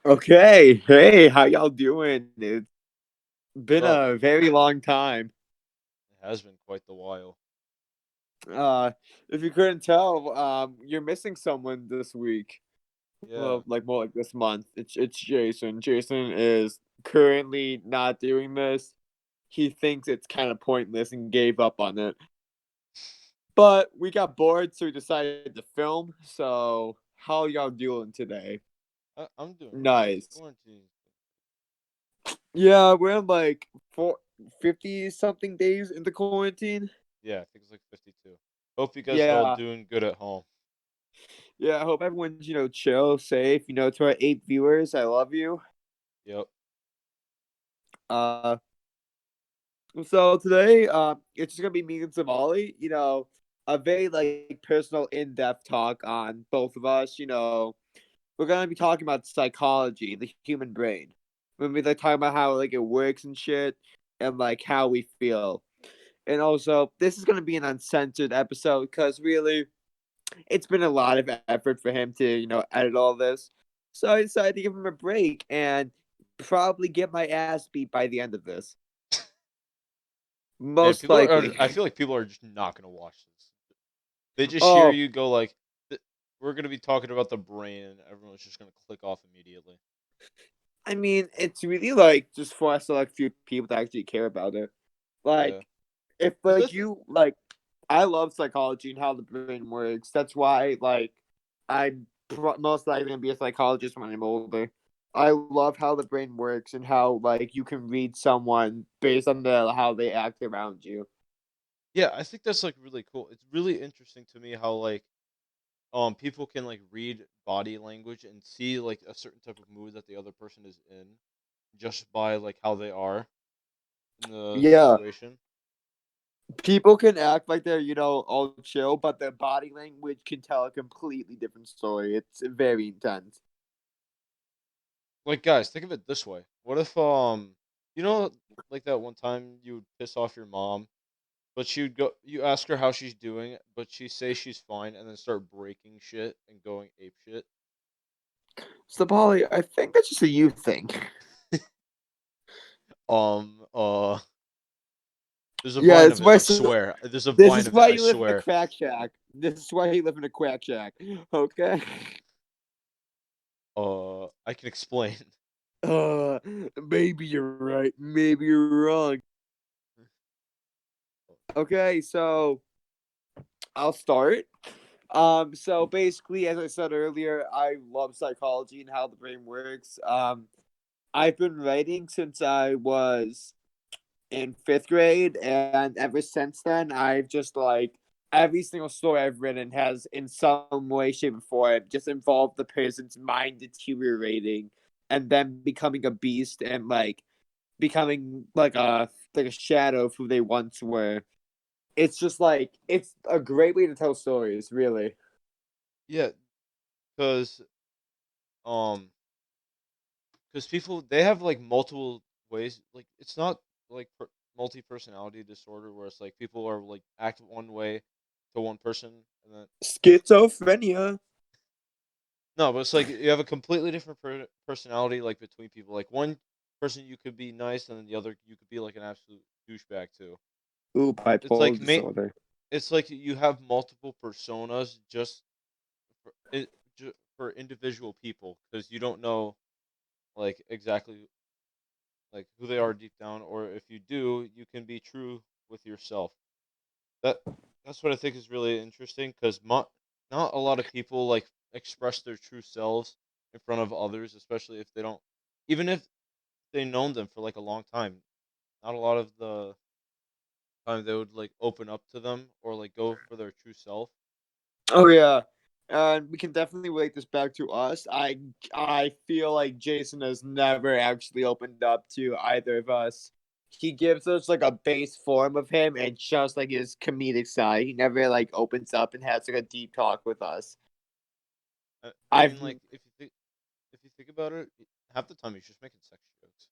Okay, hey, how y'all doing? It's What's been up? a very long time. It has been quite the while. Uh, if you couldn't tell, you're missing someone this week. Yeah. Well, like more like this month. It's Jason. Jason is currently not doing this. He thinks it's kind of pointless and gave up on it. But we got bored, so we decided to film. So, how y'all doing today? I'm doing great. Nice. Quarantine. Yeah, we're in like 50 something days into quarantine. Yeah, I think it's like 52. Hope you guys are all Yeah. doing good at home. Yeah, I hope everyone's, chill, safe. To our 8 viewers, I love you. Yep. Uh, so today, it's just gonna be me and Somali. A very like personal, in-depth talk on both of us. We're gonna be talking about psychology, the human brain. We're gonna be like talking about how like it works and shit, and like how we feel. And also, this is gonna be an uncensored episode because really, it's been a lot of effort for him to, edit all this. So I decided to give him a break and probably get my ass beat by the end of this. Man, Most people are. likely. I feel like people are just not gonna watch this. They just hear Oh, you go like, "We're gonna be talking about the brain," and everyone's just gonna click off immediately. I mean, it's really like just for a select few people to actually care about it. Yeah. Like, if Cause like that's you like, I love psychology and how the brain works. That's why like I'm most likely gonna be a psychologist when I'm older. I love how the brain works and how like you can read someone based on how they act around you. yeah. I think that's like really cool. It's really interesting to me how like people can like read body language and see like a certain type of mood that the other person is in just by like how they are in the Yeah, situation. people can act like they're all chill, but their body language can tell a completely different story. It's very intense. Like guys, think of it this way. What if you know like that one time you would piss off your mom, but you ask her how she's doing, but she say she's fine and then start breaking shit and going ape shit. So, Polly, I think that's just a you thing. Um uh there's a Yeah, vine it's of it, why. I swear. There's a This vine is of it, why I you live in a swear. crack shack. This is why you live in a crack shack. Okay. I can explain. Uh, maybe you're right. Maybe you're wrong. Okay, so I'll start. So basically, as I said earlier, I love psychology and how the brain works. I've been writing since I was in fifth grade, and ever since then, I've just like every single story I've written has, in some way, shape, or form, just involved the person's mind deteriorating and then becoming a beast and like becoming like a shadow of who they once were. It's just like it's a great way to tell stories, really. Yeah, cuz um because people they have like multiple ways like it's not like multi-personality disorder where it's like people are like act one way to one person and then Schizophrenia. no, but it's like you have a completely different personality like between people. Like one person you could be nice and then the other you could be like an absolute douchebag too. Ooh, It's bipolar like disorder. it's like you have multiple personas just for, for individual people because you don't know like exactly like who they are deep down, or if you do, you can be true with yourself. That that's what I think is really interesting because not a lot of people like express their true selves in front of others, especially if they don't, even if they known them for like a long time. Not a lot of the time they would like open up to them or like go for their true self. Oh yeah. And we can definitely relate this back to us. I feel like Jason has never actually opened up to either of us. He gives us like a base form of him and just like his comedic side. He never like opens up and has like a deep talk with us. I I've mean, like if you think about it, half the time he's just making sex jokes.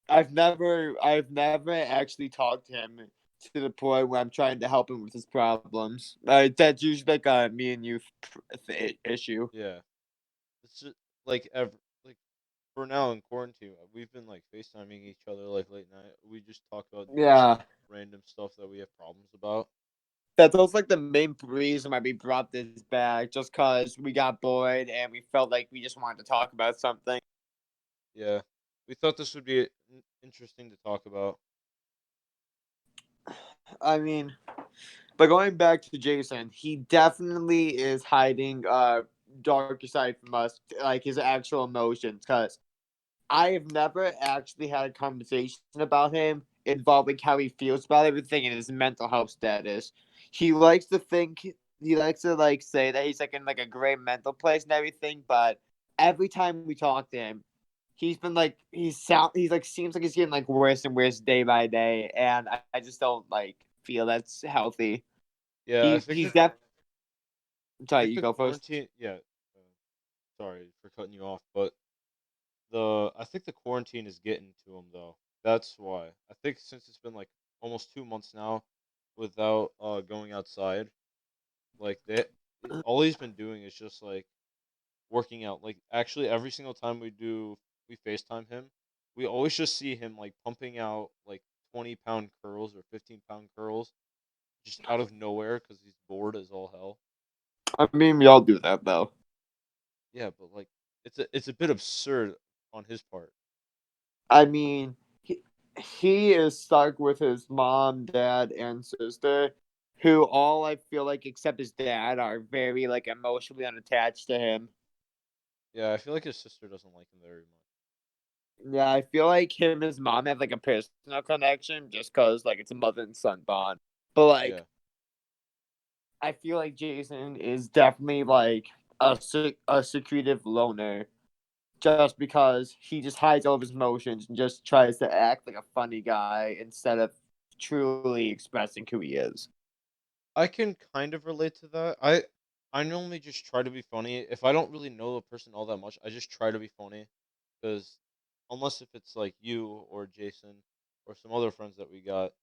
I've never actually talked to him to the point where I'm trying to help him with his problems. That's usually like a me and you issue. Yeah, it's just like ever like. for now in quarantine, we've been like FaceTiming each other like late night. We just talk about just Yeah, random stuff that we have problems about. that's also like the main reason why we brought this back, just cause we got bored and we felt like we just wanted to talk about something. Yeah, we thought this would be interesting to talk about. I mean, but going back to Jason, he definitely is hiding darker side from us, like his actual emotions, cause I have never actually had a conversation about him involving how he feels about everything and his mental health status. He likes to think he likes to like say that he's like in like a great mental place and everything, but every time we talk to him, he's been like he's like seems like he's getting like worse and worse day by day, and I just don't like feel that's healthy. Yeah, He's def. I Sorry, think you the go first. quarantine. Yeah, sorry for cutting you off, but the I think the quarantine is getting to him though. That's why. I think since it's been like almost 2 months now without going outside, like all he's been doing is just like working out. Like actually every single time we FaceTime him, we always just see him like pumping out like 20-pound curls or 15-pound curls just out of nowhere because he's bored as all hell. I mean, we all do that though. Yeah, but like it's a bit absurd on his part. I mean, he is stuck with his mom, dad, and sister, who all I feel like, except his dad, are very like emotionally unattached to him. Yeah, I feel like his sister doesn't like him very much. Yeah, I feel like him and his mom have like a personal connection just because like it's a mother and son bond. But Yeah. like, I feel like Jason is definitely like a secretive loner just because he just hides all of his emotions and just tries to act like a funny guy instead of truly expressing who he is. I can kind of relate to that. I normally just try to be funny. If I don't really know the person all that much, I just try to be funny because unless if it's like you or Jason or some other friends that we got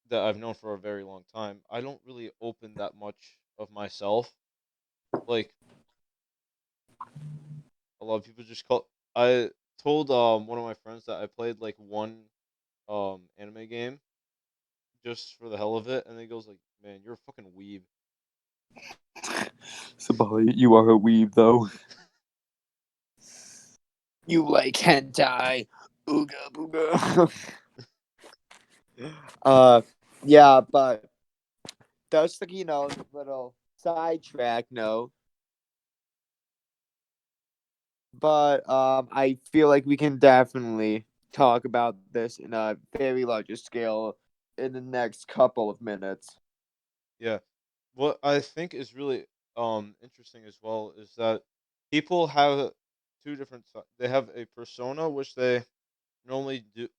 that I've known for a very long time, I don't really open that much of myself. Like a lot of people just call I told one of my friends that I played like one anime game just for the hell of it, and he goes like, "Man, you're a fucking weeb." Sabali, you are a weeb though. You like hentai. Ooga booga. uh yeah, but that's like, little sidetrack note. But I feel like we can definitely talk about this in a very larger scale in the next couple of minutes. Yeah. What I think is really interesting as well is that people have two different they have a persona which they normally do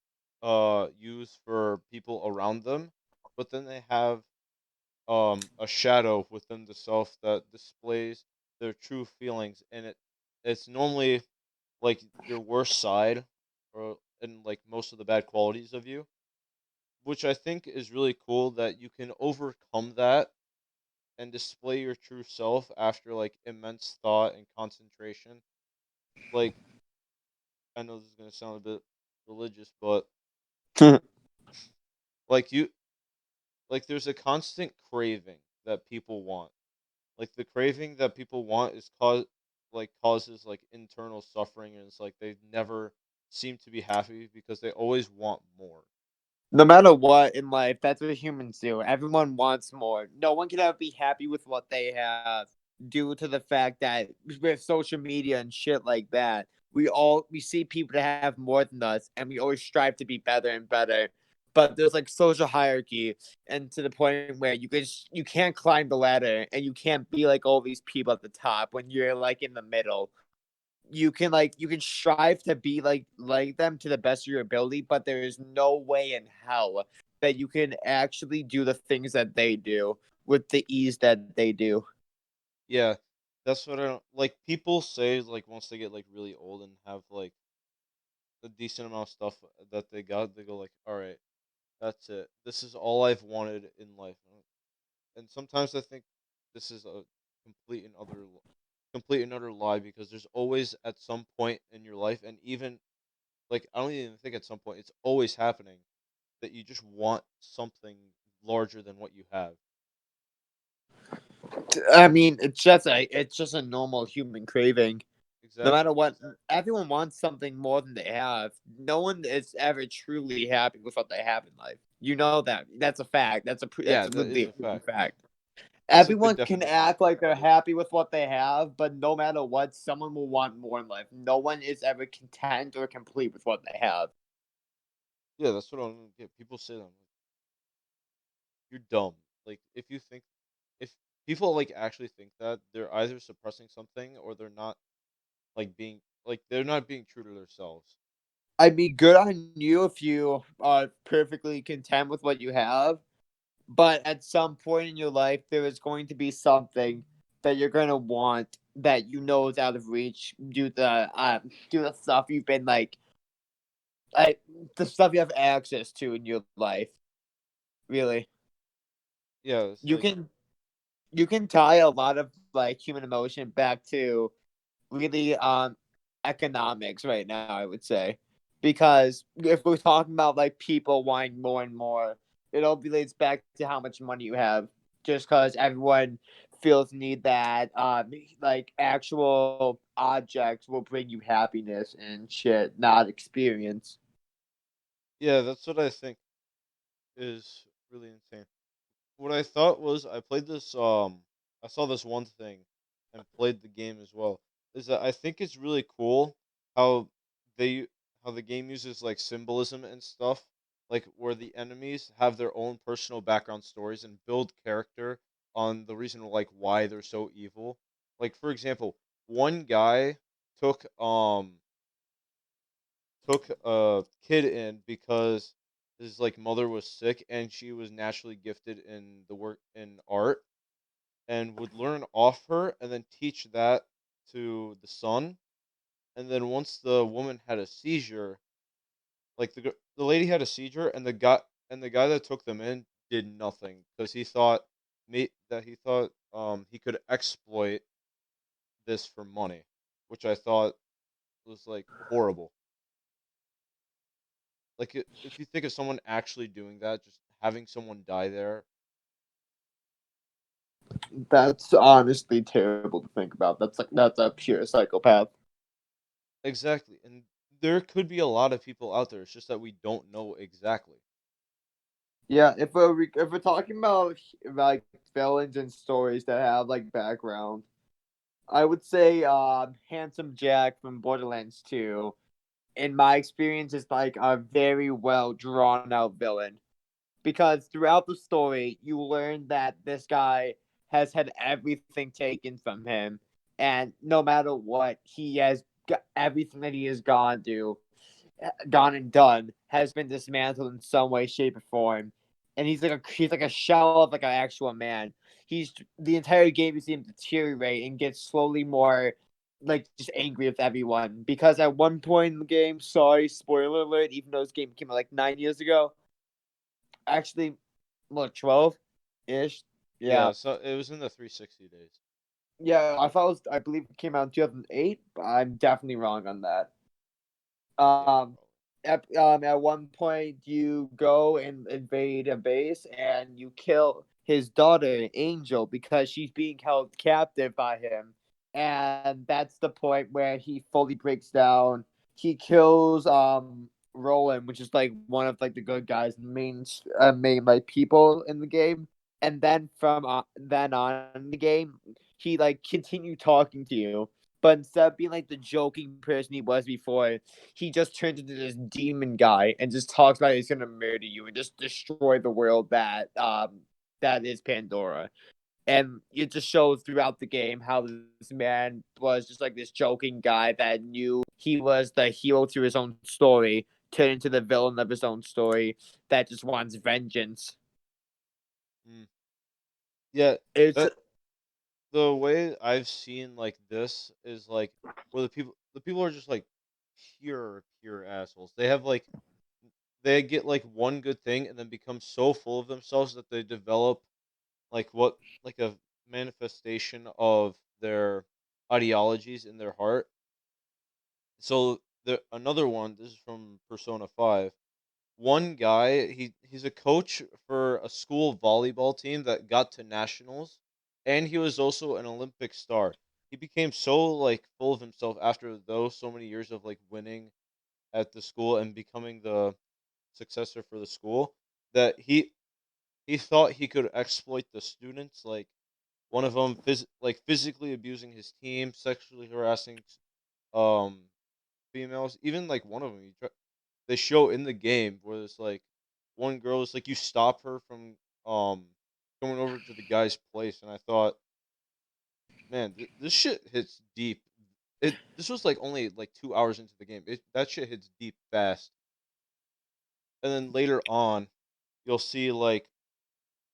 use for people around them, but then they have a shadow within the self that displays their true feelings, and it's normally like your worst side or and like most of the bad qualities of you, which I think is really cool that you can overcome that and display your true self after like immense thought and concentration. Like I know this is gonna sound a bit religious, but like you like there's a constant craving that people want. Like the craving that people want is causes like internal suffering, and it's like they never seem to be happy because they always want more. No matter what in life, that's what humans do. Everyone wants more. No one can ever be happy with what they have due to the fact that with social media and shit like that, we see people to have more than us and we always strive to be better and better. But there's like social hierarchy and to the point where you can't climb the ladder and you can't be like all these people at the top when you're like in the middle. You can strive to be like them to the best of your ability, but there is no way in hell that you can actually do the things that they do with the ease that they do. Yeah, that's what I don't like. People say like once they get like really old and have like a decent amount of stuff that they got, they go like, "All right, that's it. This is all I've wanted in life." And sometimes I think this is a complete and utter lie. complete and utter lie because there's always at some point in your life, and even like I don't even think at some point it's always happening that you just want something larger than what you have. I mean, it's just a normal human craving. No Exactly. matter what, everyone wants something more than they have. No one is ever truly happy with what they have in life. You know that. That's a fact. That's Yeah, a that is literally a a proven fact. fact. That's a good Everyone can definition of act like they're happy. happy with what they have, but no matter what, someone will want more in life. No one is ever content or complete with what they have. Yeah, that's what I don't get. People say that. I'm like, you're dumb. Like if people like actually think that, they're either suppressing something or they're not they're not being true to themselves. I mean, good on you if you are perfectly content with what you have. But at some point in your life, there is going to be something that you're going to want that you know is out of reach due to stuff you've been like the stuff you have access to in your life. Really, Yeah, it's you like can you can tie a lot of like human emotion back to really economics right now, I would say. Because if we're talking about like people wanting more and more, it all relates back to how much money you have. Just because everyone feels need that like actual objects will bring you happiness and shit, not experience. yeah, that's what I think is really insane. What I thought was I saw this one thing and played the game as well. Is that I think it's really cool how they how the game uses like symbolism and stuff, like where the enemies have their own personal background stories and build character on the reason like why they're so evil. Like for example, one guy took took a kid in because his like mother was sick and she was naturally gifted in the work in art and would learn off her and then teach that to the son. And then once the woman had a seizure, like the lady had a seizure, and the guy that took them in did nothing because he thought he could exploit this for money, which I thought was like horrible. Like if you think of someone actually doing that, just having someone die there. That's honestly terrible to think about. That's a pure psychopath. Exactly. And there could be a lot of people out there. It's just that we don't know exactly. Yeah, if we're talking about like villains and stories that have like background, I would say Handsome Jack from Borderlands 2. In my experience, is like a very well drawn out villain because throughout the story, you learn that this guy has had everything taken from him, and no matter what, he has got everything that he has gone and done has been dismantled in some way, shape, or form. And he's like a shell of like an actual man. He's the entire game you see him deteriorate and get slowly more like just angry with everyone. Because at one point in the game, sorry, spoiler alert, even though this game came out like 9 years ago, actually, what 12 ish, yeah, Yeah, so it was in the 360 days. yeah. I believe it came out in 2008, but I'm definitely wrong on that. Yeah, Um, probably. at one point, you go and invade a base and you kill his daughter, Angel, because she's being held captive by him. And that's the point where he fully breaks down. He kills Roland, which is like one of like the good guys, main like people in the game. And then from then on in the game, he like continued talking to you, but instead of being like the joking person he was before, he just turns into this demon guy and just talks about he's gonna murder you and just destroy the world that is Pandora. And it just shows throughout the game how this man was just like this joking guy that knew he was the hero to his own story, turned into the villain of his own story that just wants vengeance. Mm. Yeah, It's that the way I've seen like this is like where the people are just like pure assholes. They get like one good thing and then become so full of themselves that they develop like what like a manifestation of their ideologies in their heart. So the another one, this is from Persona 5. One guy, he's a coach for a school volleyball team that got to nationals, and he was also an Olympic star. He became so like full of himself after those so many years of like winning at the school and becoming the successor for the school that he thought he could exploit the students, like one of them physically abusing his team, sexually harassing um females. Even like one of them, they show in the game where it's like one girl is like you stop her from um going over to the guy's place, and I thought, man, this shit hits deep. This was like only like 2 hours into the game. That shit hits deep fast, and then later on, you'll see like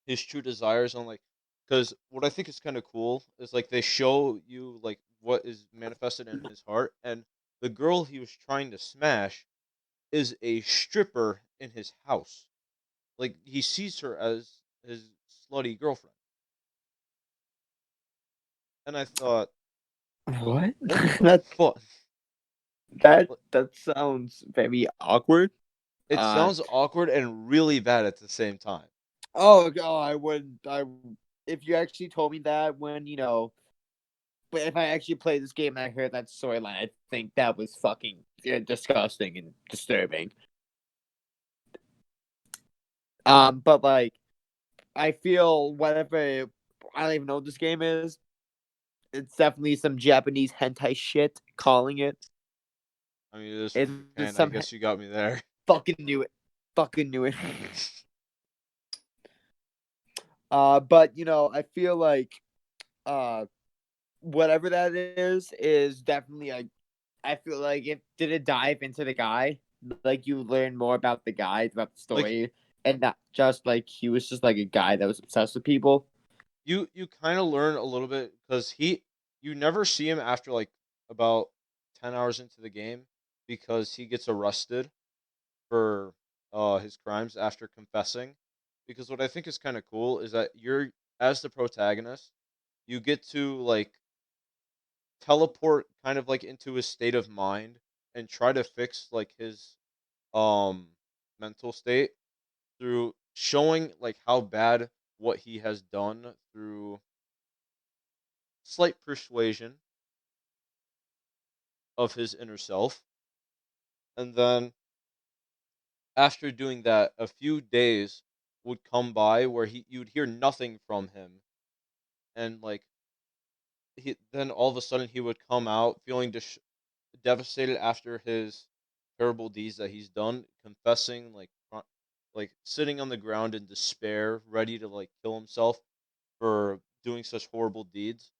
his true desires on like because what I think is kind of cool is like they show you like what is manifested in his heart, and the girl he was trying to smash is a stripper in his house. Like he sees her as his slutty girlfriend, and I thought, What? what the that fuck? Like, that sounds very awkward. it Uh sounds awkward and really bad at the same time. oh, I would I if you actually told me that when but if I actually played this game and I heard that storyline, I think that was fucking disgusting and disturbing. But like I feel whatever I don't even know what this game is. It's definitely some Japanese hentai shit. Calling it. I mean, it is from It's Japan. I some guess you got me there. fucking knew it. Fucking knew it. But I feel like uh, whatever that is definitely like. I feel like it did it dive into the guy. Like you learn more about the guy, about the Like story, and not just like he was just like a guy that was obsessed with people. you kind of learn a little bit because you never see him after like about 10 hours into the game because he gets arrested for his crimes after confessing. Because what I think is kind of cool is that you're as the protagonist, you get to like teleport kind of like into his state of mind and try to fix like his um mental state through showing like how bad what he has done through slight persuasion of his inner self. And then after doing that, a few days would come by where you'd hear nothing from him, and like then all of a sudden he would come out feeling devastated after his terrible deeds that he's done, confessing like sitting on the ground in despair, ready to like kill himself for doing such horrible deeds.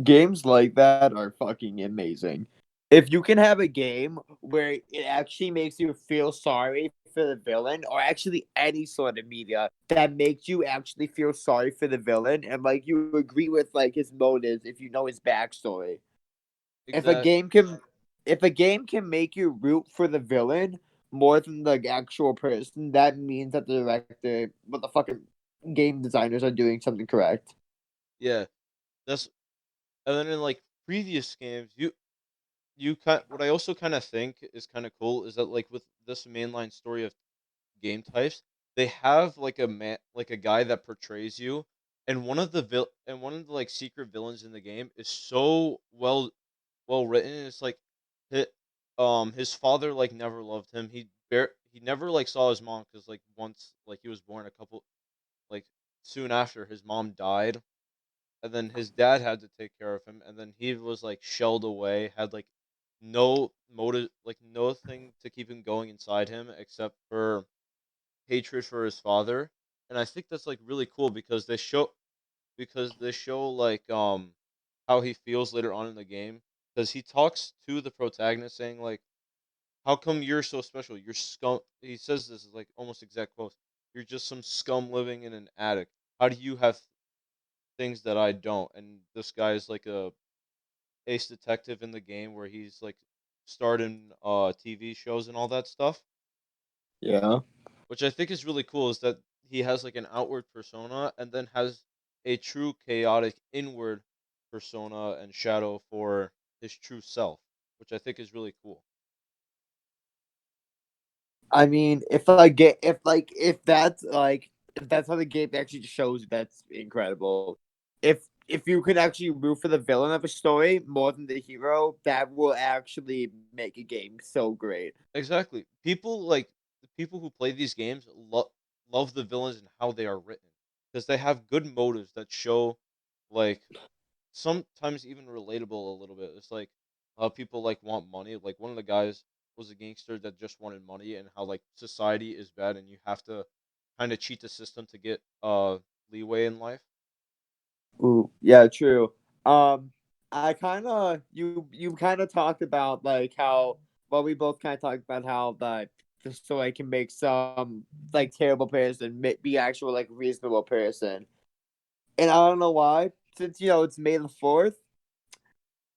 Games like that are fucking amazing. If you can have a game where it actually makes you feel sorry for the villain, or actually any sort of media that makes you actually feel sorry for the villain, and like you agree with like his motives if you know his backstory. If a Exact game can, if a game can make you root for the villain more than the actual person, that means that the director, what the fucking game designers are doing something correct. yeah, that's and then in like previous games, you kind what I also kind of think is kind of cool is that like with this mainline story of game types, they have like a guy that portrays you, and one of the like secret villains in the game is so well written. It's like his father like never loved him. He never like saw his mom because like once like he was born a couple like soon after his mom died, and then his dad had to take care of him, and then he was like shelled away, had like no motive, like nothing to keep him going inside him except for hatred for his father. And I think that's like really cool because they show like how he feels later on in the game because he talks to the protagonist saying like, how come you're so special, you're scum. He says this is like almost exact quotes, you're just some scum living in an attic, how do you have things that I don't. And this guy is like a ace detective in the game where he's like starred in TV shows and all that stuff, Yeah. which I think is really cool is that he has like an outward persona and then has a true chaotic inward persona and shadow for his true self, which I think is really cool. I mean, if I get if that's how the game actually shows, that's incredible. If you can actually root for the villain of a story more than the hero, that will actually make a game so great. Exactly. The people who play these games love the villains and how they are written because they have good motives that show like sometimes even relatable a little bit. It's like how people like want money. Like one of the guys was a gangster that just wanted money, and how like society is bad, and you have to kind of cheat the system to get leeway in life. Ooh, yeah, true. Um, I kind of you kind of talked about like how well we both kind of talked about how the story can make some like terrible person be actual like reasonable person, and I don't know why. Since it's May the 4th,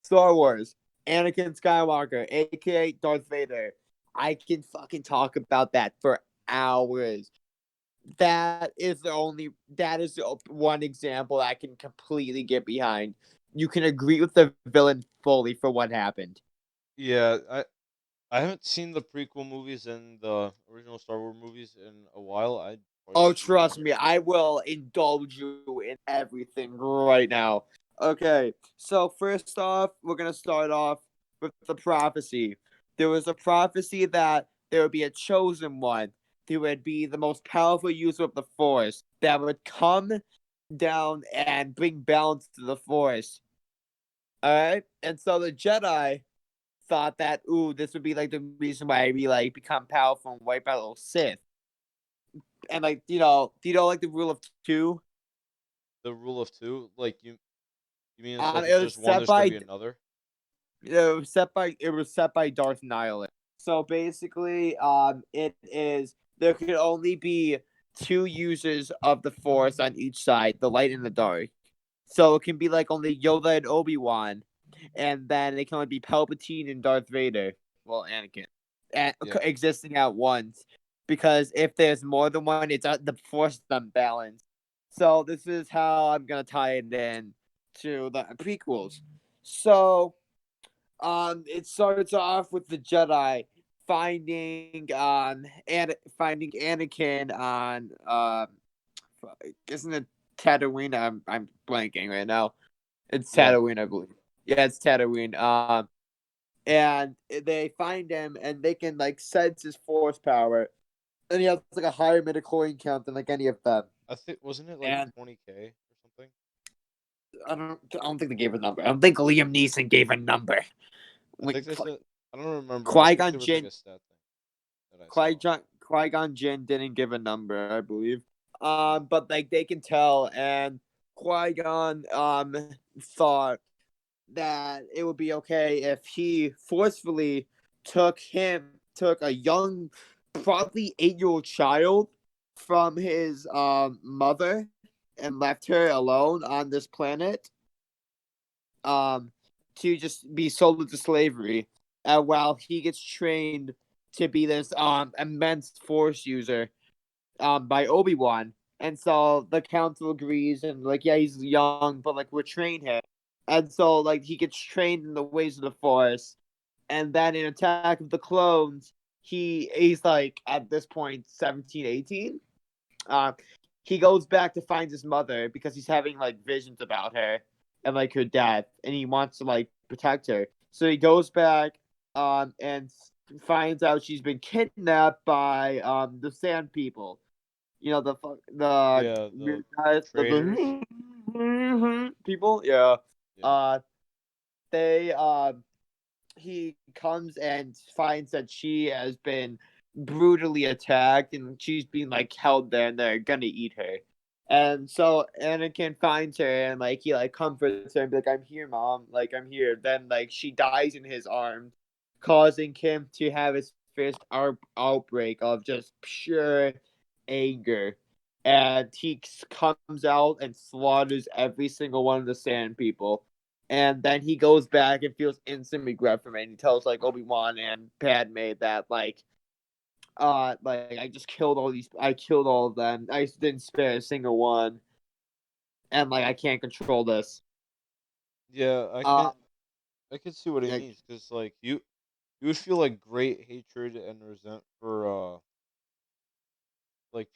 Star Wars, Anakin Skywalker, aka Darth Vader. I can fucking talk about that for hours. That is the one example I can completely get behind. You can agree with the villain fully for what happened. Yeah, I haven't seen the prequel movies and the original Star Wars movies in a while. I'd probably Oh, have to rewatch trust it. me, I will indulge you in everything right now. Okay, so first off, we're gonna start off with the prophecy. There was a prophecy that there would be a chosen one who would be the most powerful user of the Force that would come down and bring balance to the Force. All right, and so the Jedi thought that this would be like the reason why we like become powerful and wipe out all Sith. And like do you know like the rule of two? The rule of two, like you mean it's like if It was there's one, set there's gonna by be another. Darth Nihilus. So basically, it is there could only be two users of the Force on each side, the light and the dark. So it can be like only Yoda and Obi Wan, and then it can only be Palpatine and Darth Vader. Well, Anakin, Yeah, existing at once. Because if there's more than one, it's the Force is unbalanced. So this is how I'm gonna tie it in to the prequels. So it starts off with the Jedi finding Anakin on isn't it Tatooine? I'm blanking right now. It's yeah. Tatooine, I believe. Yeah, it's Tatooine. And they find him, and they can like sense his force power, and he has like a higher midichlorian count than like any of them. I think wasn't it like And 20K or something? I don't think they gave a number. I don't think Liam Neeson gave a number. I think they said I don't remember. I Qui think Gon there was like Jinn a stat thing that I saw. Qui Gon Jinn didn't give a number, I believe. Mm, But like they can tell, and Qui Gon thought that it would be okay if he forcefully took a young, probably 8-year-old child from his mother and left her alone on this planet um to just be sold into slavery, while he gets trained to be this immense force user by Obi-Wan. And so the council agrees, and like, yeah, he's young, but like we're train him. And so like he gets trained in the ways of the Force. And then in Attack of the Clones, he's like at this point 17, 18. Uh, he goes back to find his mother because he's having like visions about her and like her death, and he wants to like protect her. So he goes back and finds out she's been kidnapped by the Sand People. You know the yeah, the weird guys, traders. the people. Yeah. Yeah, Uh, they he comes and finds that she has been brutally attacked, and she's being like held there, and they're gonna eat her. And so Anakin finds her, and like he like comforts her and be like, "I'm here, mom. Like I'm here." Then like she dies in his arms, causing him to have his first outbreak of just pure anger. And he comes out and slaughters every single one of the Sand People, and then he goes back and feels instant regret from it. And he tells like Obi-Wan and Padme that like I killed all of them. I didn't spare a single one. and like I can't control this. Yeah, Uh, I can see what he yeah, means because like you would feel like great hatred and resent for like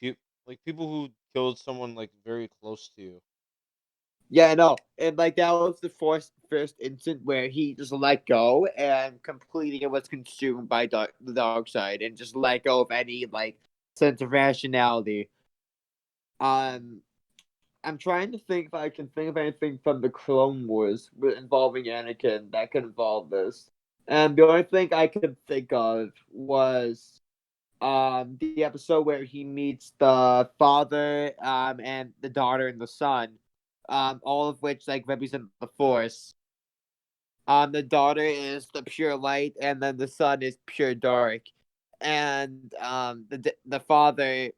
people who killed someone like very close to you. yeah, I know. And like that was the first instant where he just let go and completely was consumed by the dark side and just let go of any like sense of rationality. Mm. Um, I'm trying to think if I can think of anything from the Clone Wars involving Anakin that could involve this. And the only thing I could think of was the episode where he meets the father and the daughter and the son, all of which like represent the Force. The daughter is the pure light, and then the son is pure dark. And the father is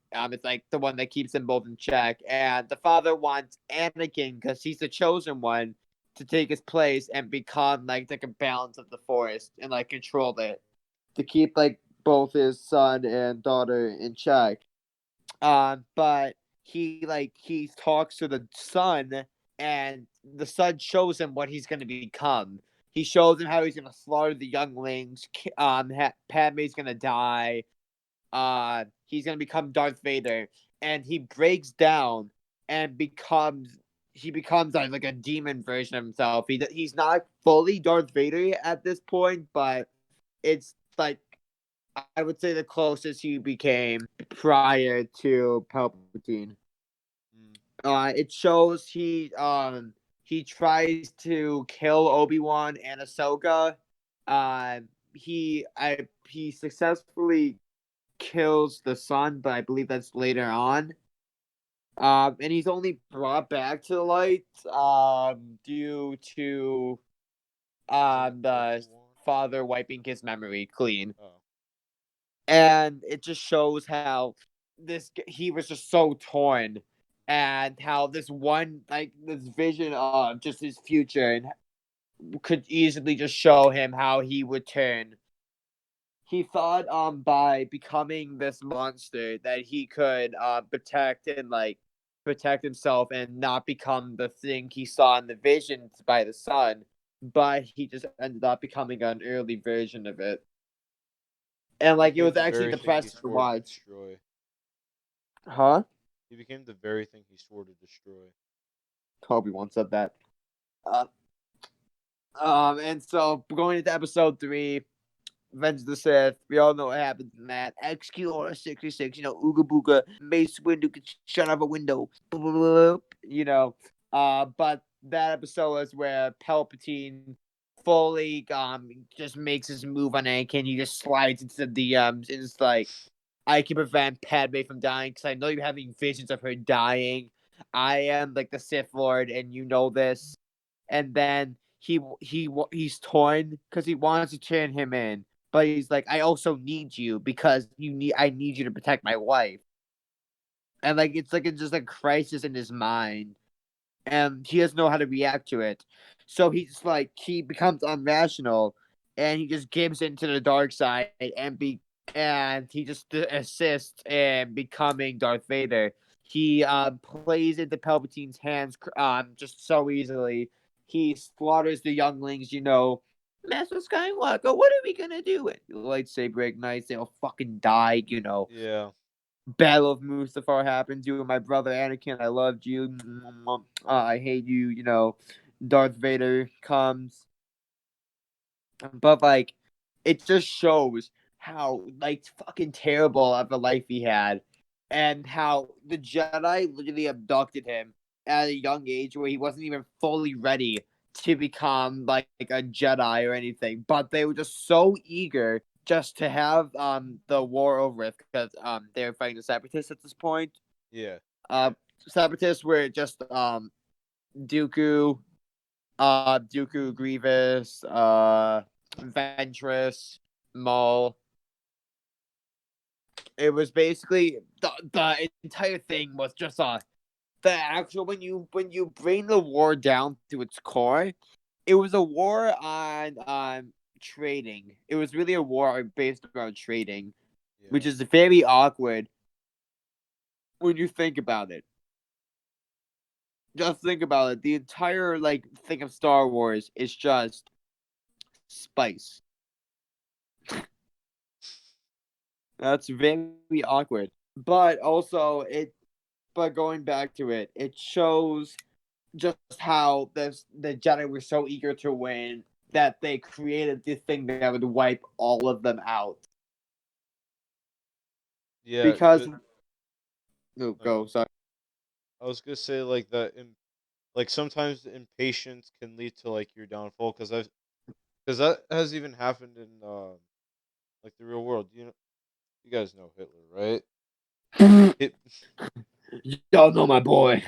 like the one that keeps them both in check. And the father wants Anakin because he's the chosen one to take his place and become like a balance of the Force and like control it to keep like both his son and daughter in check. But he talks to the son, and the son shows him what he's gonna become. He shows him how he's gonna slaughter the younglings. Padme's gonna die. He's gonna become Darth Vader, and he breaks down and becomes like a demon version of himself. He's not fully Darth Vader at this point, but it's like I would say the closest he became prior to Palpatine. Mm. It shows he tries to kill Obi-Wan and Ahsoka. He successfully kills the son, but I believe that's later on. And he's only brought back to the light due to Isn't it the Obi Wan? father wiping his memory clean. Oh, And it just shows how he was just so torn, and how this one like this vision of just his future and could easily just show him how he would turn. He thought by becoming this monster that he could protect and like protect himself and not become the thing he saw in the visions by the sun, but he just ended up becoming an early version of it. And he like it became was the actually very thing he depressing to swore to watch. destroy. Huh? He became the very thing he swore to destroy. Kobe once said that. Uh, and so going into episode 3, Revenge of the Sith, we all know what happens in that. XQ Order 66, Ooga Booga, Mace Windu gets shut out of a window. But that episode is where Palpatine fully just makes his move on Anakin. He just slides into the DMs and it's like, I can prevent Padme from dying because I know you're having visions of her dying. I am like the Sith Lord, and you know this. And then he's torn because he wants to turn him in, but he's like, I also need you because I need you to protect my wife. And like it's just a crisis in his mind, and he doesn't know how to react to it. So he becomes unrational, and he just gives into the dark side and he just assists in becoming Darth Vader. He plays into Palpatine's hands just so easily. He slaughters the younglings. Master Skywalker, what are we gonna do? And the lightsaber ignites. They all fucking die. Yeah, Battle of Mustafar happens. You and my brother Anakin, I loved you. I hate you. Darth Vader comes, but like, it just shows how like fucking terrible of a life he had, and how the Jedi literally abducted him at a young age where he wasn't even fully ready to become like a Jedi or anything. But they were just so eager just to have the war over with because they were fighting the Separatists at this point. yeah. Uh, Separatists were just Dooku, Dooku Grievous, Ventress, Maul. It was basically the entire thing was just the actual when you bring the war down to its core, it was a war on trading. It was really a war based around trading, which Yeah. is very awkward when you think about it. Just think about it. The entire like thing of Star Wars is just spice. That's very awkward. But also it but going back to it, it shows just how the Jedi were so eager to win that they created this thing that would wipe all of them out. Yeah, Because no, uh, go sorry. I was gonna say like that. Like sometimes impatience can lead to like your downfall because that has even happened in like the real world. You guys know Hitler, right? It Y'all know my boy.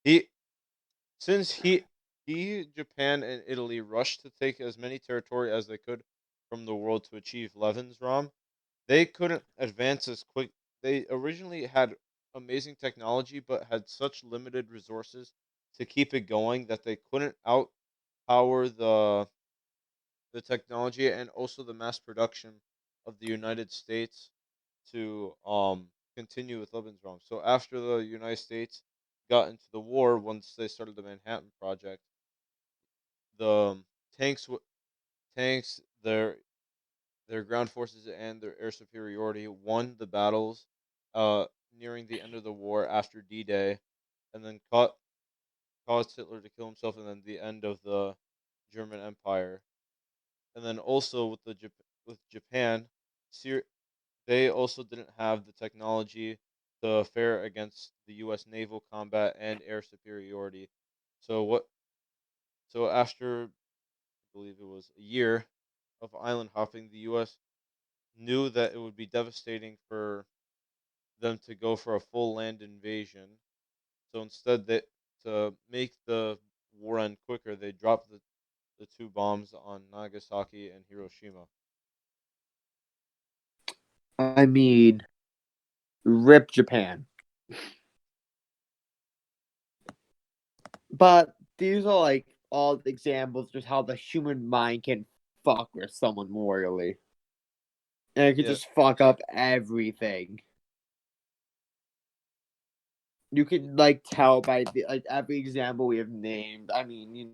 he since he Japan and Italy rushed to take as many territory as they could from the world to achieve Lebensraum. They couldn't advance as quick. They originally had amazing technology, but had such limited resources to keep it going that they couldn't outpower the technology and also the mass production of the United States to continue with Lebensraum. So after the United States got into the war, once they started the Manhattan Project, the tanks tanks their ground forces and their air superiority won the battles nearing the end of the war after D-Day, and then caused Hitler to kill himself, and then the end of the German Empire. And then also with with Japan, Syr- they also didn't have the technology to fare against the U.S. naval combat and air superiority. So what? So after I believe it was a year of island hopping, the U.S. knew that it would be devastating for them to go for a full land invasion. So instead, to make the war end quicker, they dropped the two bombs on Nagasaki and Hiroshima. I mean, rip Japan. But these are like all examples just how the human mind can fuck with someone morally. And it can Yeah, just fuck up everything. You y- can like tell by like every example we have named. I mean,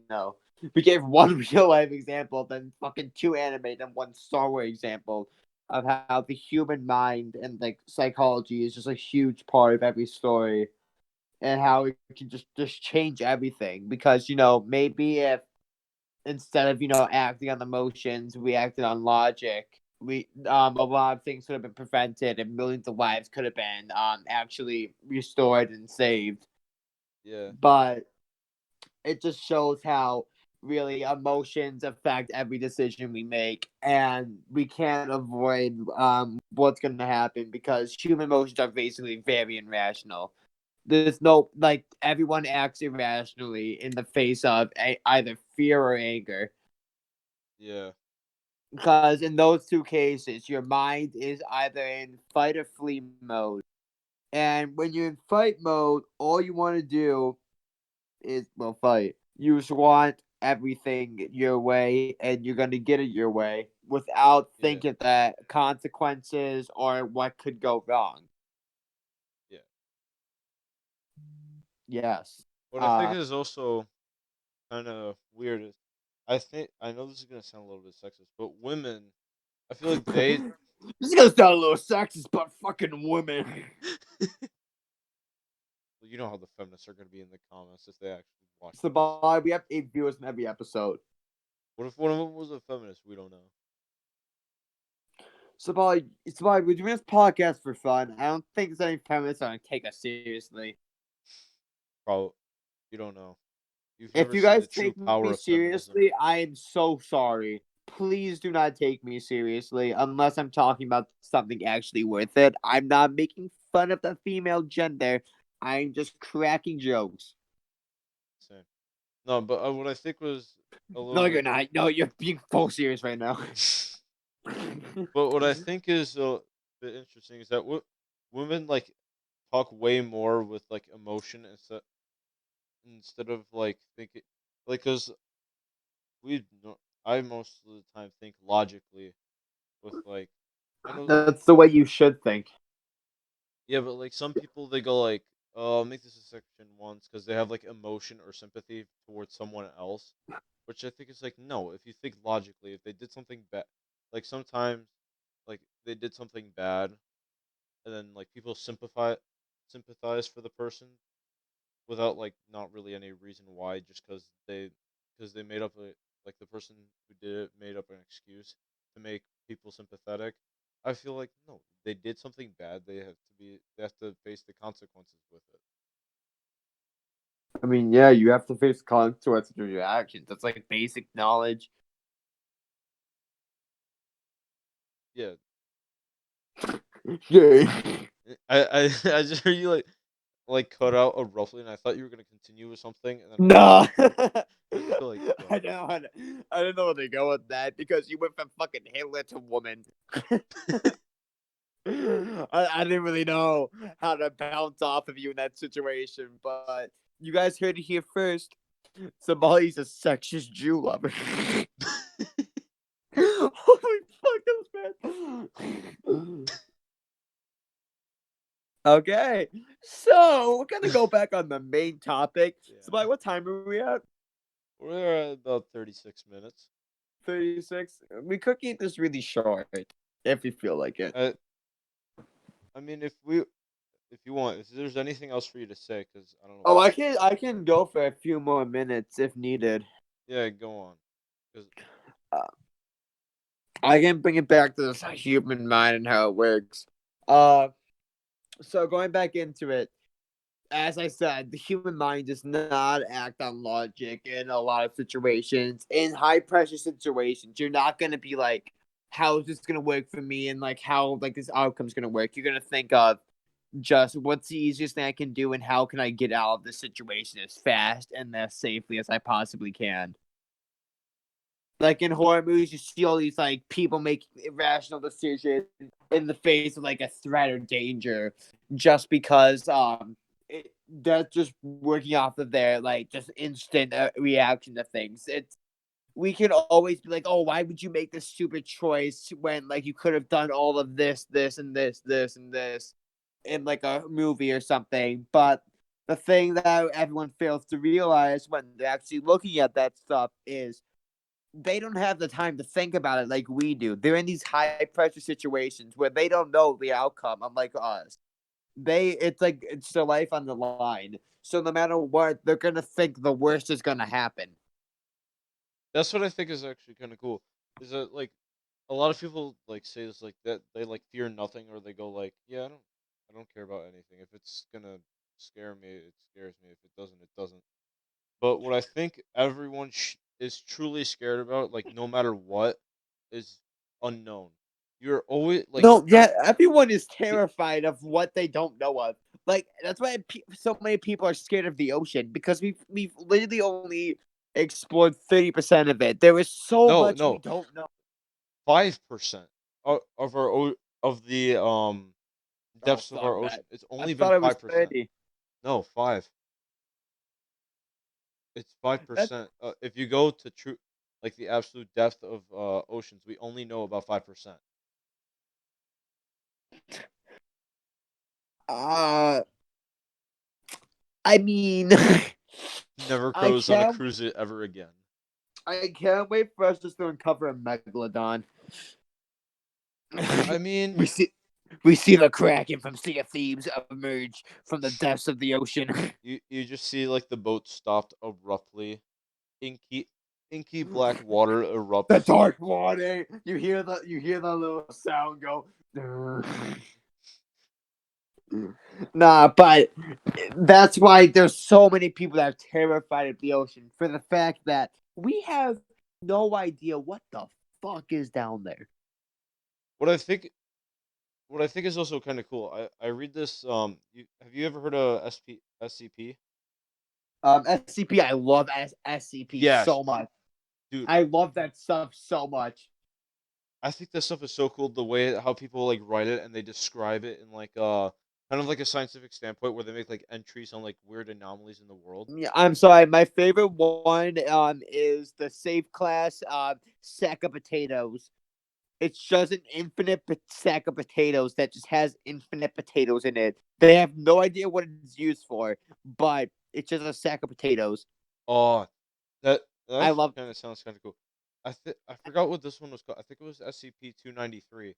we gave one real life example, then fucking two anime, then one Star Wars example of how the human mind and like psychology is just a huge part of every story, and how it can just change everything. Because maybe if instead of acting on emotions, we acted on logic. We A lot of things could have been prevented, and millions of lives could have been actually restored and saved. yeah, But it just shows how really emotions affect every decision we make, and we can't avoid what's going to happen because human emotions are basically very irrational. There's no like everyone acts irrationally in the face of either fear or anger, yeah, because in those two cases your mind is either in fight or flee mode, and when you're in fight mode all you want to do is well fight. You just want everything your way, and you're gonna get it your way without yeah, thinking the consequences or what could go wrong. yeah. Yes. What I think Uh, is also kind of weird is, I know this is gonna sound a little bit sexist, but women, I feel like they, this is gonna sound a little sexist, but fucking women. well, you know how the feminists are gonna be in the comments if they actually watch So, this. Bob, we have 8 viewers in every episode. What if one of them was a feminist? We don't know. So, Bob, we're doing this podcast for fun. I don't think there's any feminists that are gonna take us seriously. Probably you don't know. You've If never you seen guys the true take me power of feminism. seriously, I am so sorry. Please do not take me seriously unless I'm talking about something actually worth it. I'm not making fun of the female gender. I'm just cracking jokes. Same. No, but what I think was a No, little you're bit, not. No, you're being full serious right now. but what I think is a bit interesting is that women like talk way more with like emotion instead of like thinking, like because I most of the time think logically with like I know That's the way you should think. yeah, but like some people they go like make this a section once because they have like emotion or sympathy towards someone else, which I think is like no. If you think logically, if they did something bad, like sometimes, like they did something bad, and then like people sympathize for the person without like not really any reason why, just because they made up a like the person who did it made up an excuse to make people sympathetic. I feel like no, they did something bad. They have to face the consequences with it. I mean, yeah, you have to face consequences of your actions. That's like basic knowledge. Yeah, Yeah. I just heard you like cut out abruptly, and I thought you were gonna continue with something, and then No. I just feel like go I know. I don't know where to go with that because you went from fucking Hitler to woman. I didn't really know how to bounce off of you in that situation, but you guys heard it here first. Somali's a sexist Jew lover. Holy fuck, that was bad. Okay, so we're gonna go back on the main topic. So, by yeah. what time are we at? We're at about 36 minutes. 36. We could keep this really short if you feel like it. I I mean, if you want, if there's anything else for you to say, because I don't know. Oh, I can go for a few more minutes if needed. Yeah, go on. Because Uh, I can bring it back to this human mind and how it works. Uh, so going back into it, as I said, the human mind does not act on logic in a lot of situations. In high pressure situations, you're not gonna be like, "How is this gonna work for me?" and like how like this outcome's gonna work. You're gonna think of just what's the easiest thing I can do and how can I get out of this situation as fast and as safely as I possibly can. Like in horror movies, you see all these like people making irrational decisions in the face of like a threat or danger, just because that's just working off of their like just instant reaction to things. It's we can always be like, oh, why would you make this stupid choice when like you could have done all of this, and this, and this in like a movie or something. But the thing that everyone fails to realize when they're actually looking at that stuff is they don't have the time to think about it like we do. They're in these high pressure situations where they don't know the outcome, unlike us. It's like it's their life on the line. So no matter what, they're gonna think the worst is gonna happen. that's what I think is actually kind of cool. Is that like a lot of people like say this like that they like fear nothing, or they go like, yeah, I don't care about anything. If it's gonna scare me, it scares me. If it doesn't, it doesn't. But what I think everyone is truly scared about, like no matter what, is unknown. You're always like No, ev- yeah, everyone is pe- terrified of what they don't know of. Like that's why so many people are scared of the ocean because we've literally only explored 30% of it. There is so no, much we no, don't know. 5% of of the Oh depths of fuck our ocean. that! It's I only been thought it was 5%. 30. No, 5. It's five That's percent. If you go to true, like the absolute depth of oceans, we only know about 5%. uh I mean Never I goes on a can't cruise it ever again. I can't wait for us just to uncover a megalodon. I mean, we see we see the Kraken from Sea of Thieves emerge from the depths of the ocean. you just see like the boat stopped abruptly. Inky inky black water The erupts. dark water. You hear the little sound go. Nah, but that's why there's so many people that are terrified of the ocean for the fact that we have no idea what the fuck is down there. What I think what I think is also kind of cool. I read this have you ever heard of SCP? SCP, I love SCP Yes, so much. dude. I love that stuff so much. I think that stuff is so cool. The way how people like write it and they describe it in like kind of like a scientific standpoint where they make like entries on like weird anomalies in the world. Yeah, I'm sorry. My favorite one is the safe class sack of potatoes. It's just an infinite sack of potatoes that just has infinite potatoes in it. They have no idea what it's used for, but it's just a sack of potatoes. Oh, that I actually love. kind of sounds kind of cool. I forgot what this one was called. I think it was SCP-293.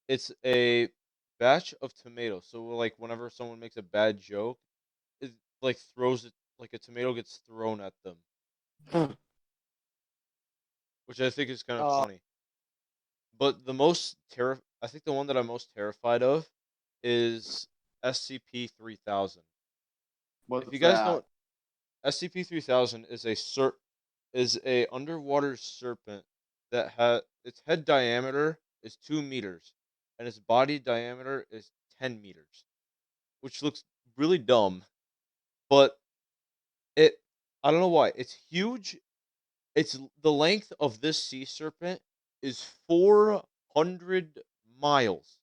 It's a batch of tomatoes. So like whenever someone makes a bad joke, it like throws it like a tomato gets thrown at them, which I think is kind of Uh, funny. But I think the one that I'm most terrified of is SCP-3000. If you what's guys that? don't, SCP-3000 is a underwater serpent that its head diameter is 2 meters and its body diameter is 10 meters, which looks really dumb. But it, I don't know why it's huge. The length of this sea serpent is 400 miles.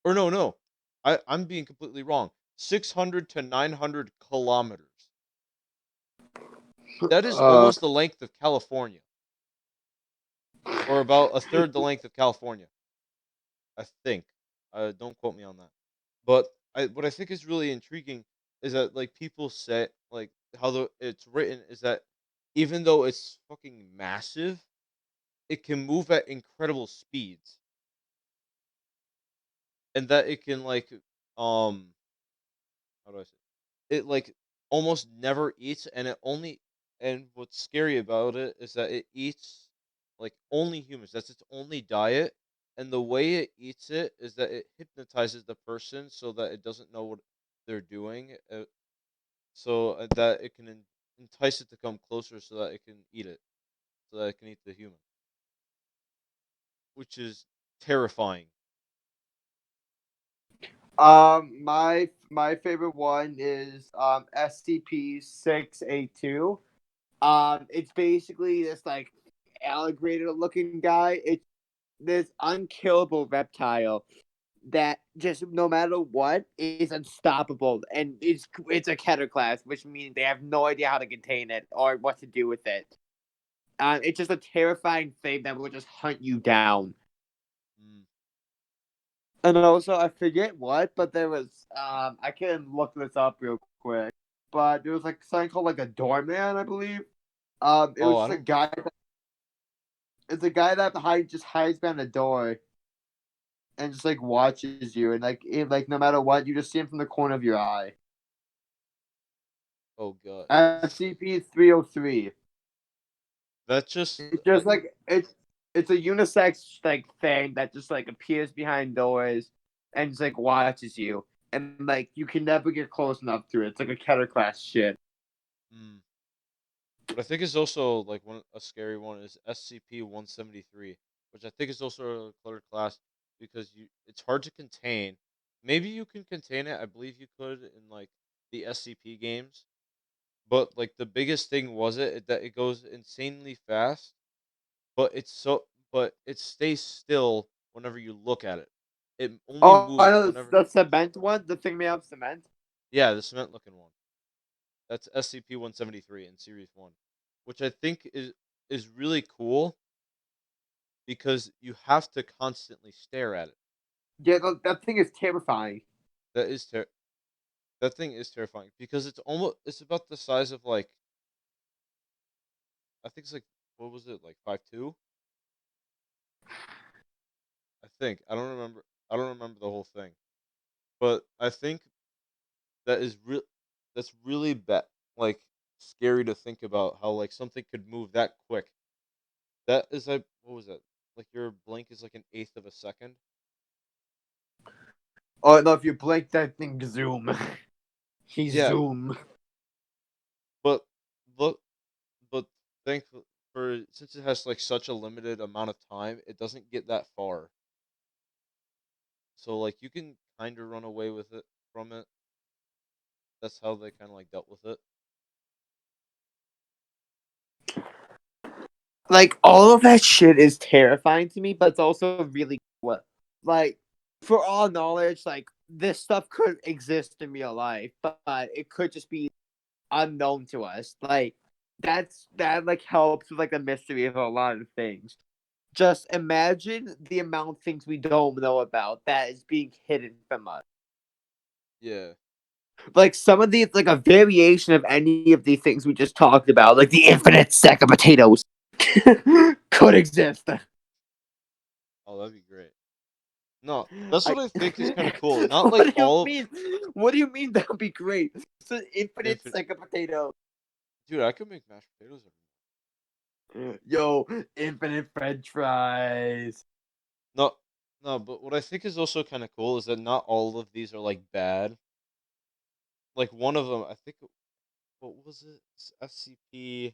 Or no, I'm being completely wrong. 600 to 900 kilometers. That is Uh, almost the length of California, or about a third the length of California. I think. Don't quote me on that. But what I think is really intriguing is that like people say like how it's written is that even though it's fucking massive, it can move at incredible speeds, and that it can like um how do I say it like almost never eats, and what's scary about it is that it eats like only humans. That's its only diet, and the way it eats it is that it hypnotizes the person so that it doesn't know what they're doing, so that it can entice it to come closer so that it can eat it, so that it can eat the human, which is terrifying. my favorite one is SCP-682. It's basically this like alligator looking guy. It's this unkillable reptile that just no matter what is unstoppable, and it's a Keter class, which means they have no idea how to contain it or what to do with it. It's just a terrifying thing that will just hunt you down. Mm. And also, I forget what, but there was I can look this up real quick. But there was like something called like a doorman, I believe. It Oh, was I just a don't. guy. It's a guy that just hides behind a door and just like watches you, and like no matter what, you just see him from the corner of your eye. Oh god, SCP-303. that just It's just like it's a unisex like thing that just like appears behind doors and just like watches you, and like you can never get close enough to it. It's like a Keter class shit. mm. What I think is also like a scary one is SCP-173, which I think is also a clutter class because it's hard to contain. Maybe you can contain it. I believe you could in like the SCP games, but like the biggest thing was that it goes insanely fast, but it stays still whenever you look at it. It only Oh, I moves know whenever. the cement one, the thing made out of cement. Yeah, the cement looking one. That's SCP-173 in Series 1, which I think is really cool because you have to constantly stare at it. Yeah, that thing is terrifying. That is that thing is terrifying because it's about the size of like I think it's like what was it like 5'2"? I think I don't remember the whole thing, but I think that is real. That's really bad. Like scary to think about how like something could move that quick. That is like what was that? Like your blink is like an eighth of a second. Oh no, if you blink, that thing zoom. He Yeah, zoom. but look, but thankful for since it has like such a limited amount of time, it doesn't get that far. So like you can kind of run away with it from it. That's how they kind of like dealt with it. Like all of that shit is terrifying to me, but it's also really cool. Like for all knowledge, like this stuff could exist in real life, but it could just be unknown to us. Like that like helps with like the mystery of a lot of things. Just imagine the amount of things we don't know about that is being hidden from us. Yeah. Like some of these, like a variation of any of the things we just talked about, like the infinite stack of potatoes, could exist. Oh, that'd be great. No, that's I, what I think is kind of cool. Not what like do you all mean? What do you mean that would be great? It's an infinite infinite. stack of potatoes. Dude, I could make mashed potatoes. Yo, infinite French fries. No, no, but what I think is also kind of cool is that not all of these are like bad. Like one of them, I think, what was it?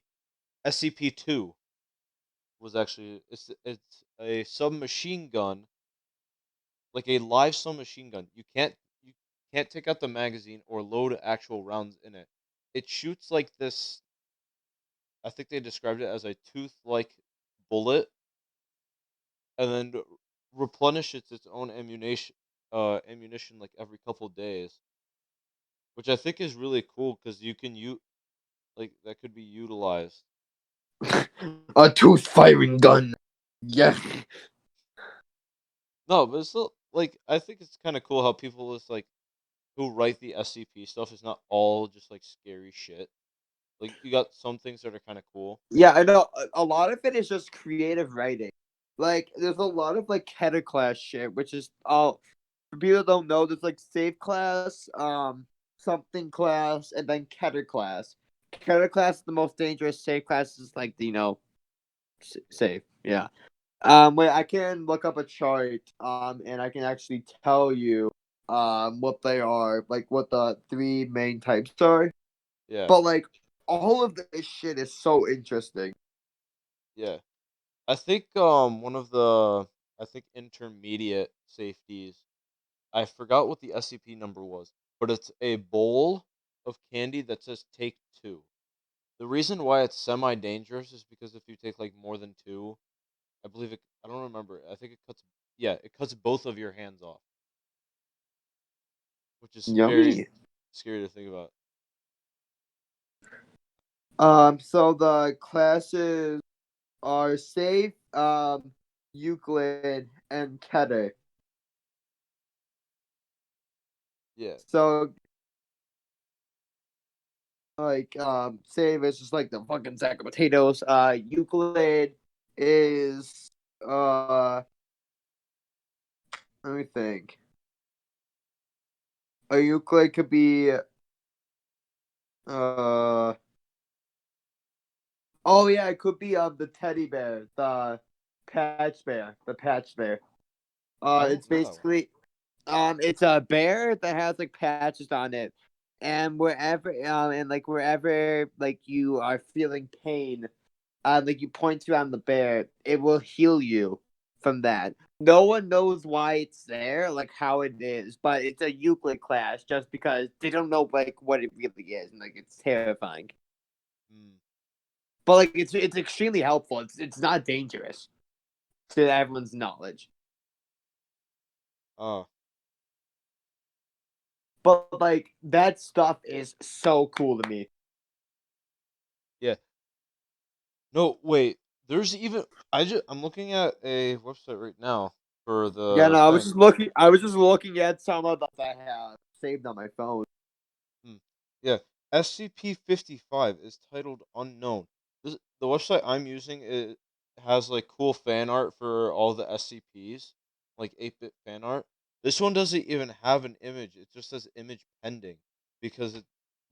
SCP-2 was actually it's a submachine gun, like a live submachine gun. You can't take out the magazine or load actual rounds in it. It shoots like this. I think they described it as a tooth-like bullet, and then replenishes its own ammunition like every couple days, which I think is really cool because you can use like that could be utilized. A tooth firing gun. Yeah. No, but it's still like I think it's kind of cool how people is like who write the SCP stuff is not all just like scary shit. Like you got some things that are kind of cool. Yeah, I know. A lot of it is just creative writing. Like, there's a lot of like Keter class shit, which is all for people that don't know. There's like safe class, something class, and then Keter class. Keter class is the most dangerous. Safe class is like safe. Yeah. Wait, I can look up a chart. And I can actually tell you what they are, like what the three main types are. Yeah, But like all of this shit is so interesting. yeah. I think one of the I think intermediate safeties. I forgot what the SCP number was, but it's a bowl of candy that says take two. The reason why it's semi dangerous is because if you take like more than two, I believe it. I don't remember. I think it cuts. Yeah, it cuts both of your hands off, which is very Yummy. scary to think about. So the classes are safe, Euclid, and Keter. Yeah. So like safe is just like the fucking sack of potatoes. Euclid is let me think. A Euclid could be uh oh yeah, it could be the teddy bear, the patch bear. I It's don't know that one. basically it's a bear that has like patches on it, and like wherever like you are feeling pain, like you point around the bear, it will heal you from that. No one knows why it's there, like how it is, but it's a Euclid class just because they don't know like what it really is, and like it's terrifying. Hmm. But like it's extremely helpful. It's not dangerous to everyone's knowledge. Oh, But like that stuff is so cool to me. yeah. No, wait. There's even I'm looking at a website right now for Yeah, no, the thing. I was just looking at some of the I have saved on my phone. Hmm. Yeah, SCP-55 is titled Unknown. The website I'm using it has like cool fan art for all the SCPs, like 8-bit fan art. This one doesn't even have an image. It just says image pending because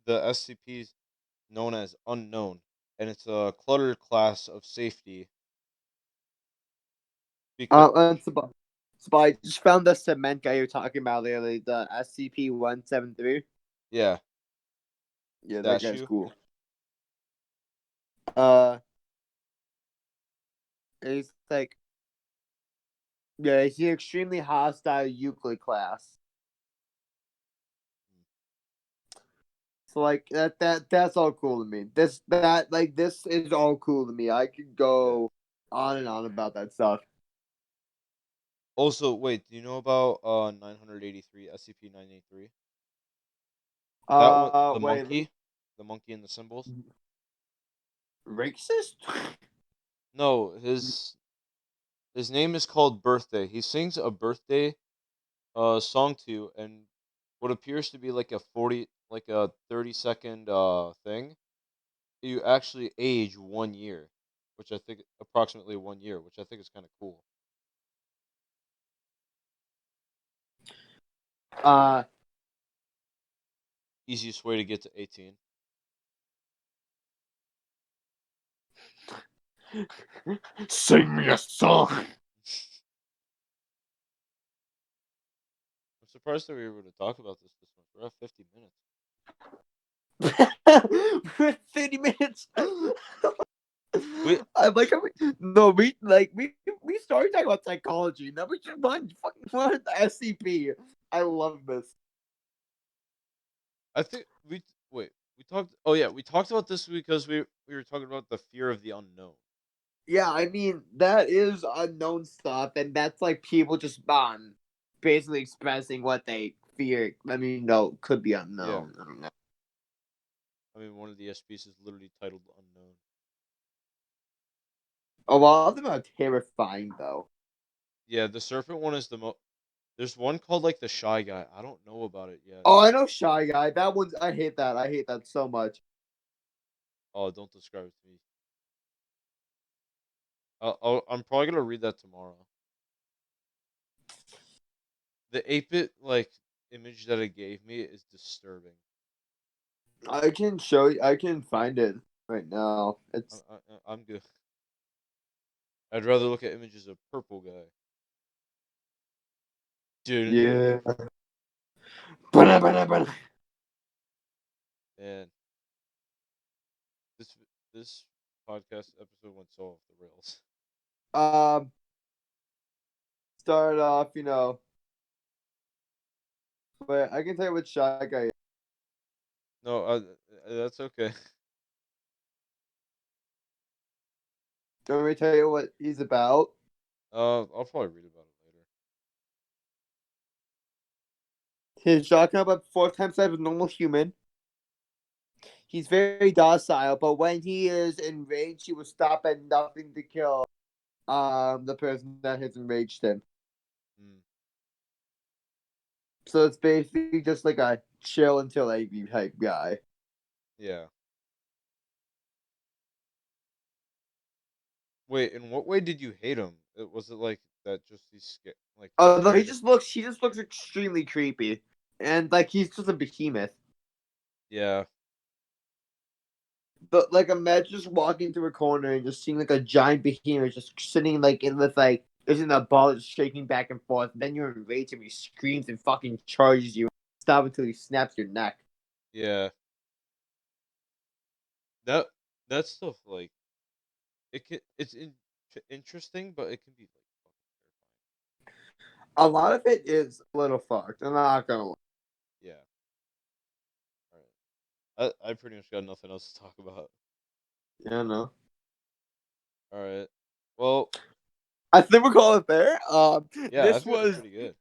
the SCP is known as Unknown, and it's a cluttered class of safety. Because So I just found the cement guy you're talking about earlier, the SCP-173. yeah, Yeah, that that's guy's you. cool. Uh, he's like, yeah, he's an extremely hostile Euclid class. So like that's all cool to me. This is all cool to me. I could Yeah. go on and on about that stuff. Also, wait, do you know about 983 SCP-983? That one, Wait, let me the monkey and the symbols. racist. No, his. His name is called Birthday. He sings a birthday song to you, and what appears to be like a 30-second thing, you actually age 1 year, which I think approximately 1 year, which I think is kind of cool. Uh, Easiest way to get to 18. Sing me a song. I'm surprised that we were able to talk about this much. We're at 50 minutes. 30 minutes. We I like how we started talking about psychology. Now we just want fucking want the SCP. I love this. I think we wait. We talked. Oh yeah, we talked about this because we were talking about the fear of the unknown. Yeah, I mean that is unknown stuff, and that's like people just basically expressing what they fear. I mean, no, could be Yeah, unknown. I don't know. I mean one of the SPs is literally titled unknown. A lot of them are terrifying, though. Yeah, the serpent one is the most. There's one called like the shy guy. I don't know about it yet. Oh, I know Shy Guy. That one's I hate that. I hate that so much. Oh, don't describe it to me. I'm probably gonna read that tomorrow. The 8-bit like image that it gave me is disturbing. I can show you. I can find it right now. It's I'm good. I'd rather look at images of purple guy. Dude, yeah. Ba-da-ba-da-ba-da. and this this podcast episode went so off the rails. Um, start off. But I can tell you what Shy Guy is. No, that's okay. Do you want me to tell you what he's about? I'll probably read about it later. His shotgun about 4 times that of a normal human. He's very docile, but when he is enraged, he will stop at nothing to kill the person that has enraged him. Mm, So it's basically just like a chill until angry type guy. yeah. Wait, in what way did you hate him? Was it like that? Just he's scared, like Although scared. he just looks extremely creepy, and like he's just a behemoth. Yeah, But like imagine just walking through a corner and just seeing like a giant behemoth just sitting like in with like isn't a ball just shaking back and forth. And then you're enraged and he screams and fucking charges you. Stop until he snaps your neck. yeah. That that stuff like interesting, but it can be like fucking A lot of it is a little fucked. I'm not gonna lie. terrifying. Yeah. All right. I pretty much got nothing else to talk about. Yeah, no. All right. Well, I think we'll call it there. yeah, I think it was pretty good.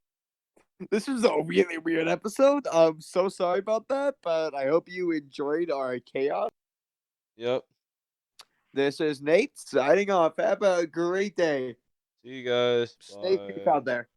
This was a really weird episode. I'm so sorry about that, but I hope you enjoyed our chaos. Yep. This is Nate signing off. Have a great day. See you guys. Stay safe Bye. out there.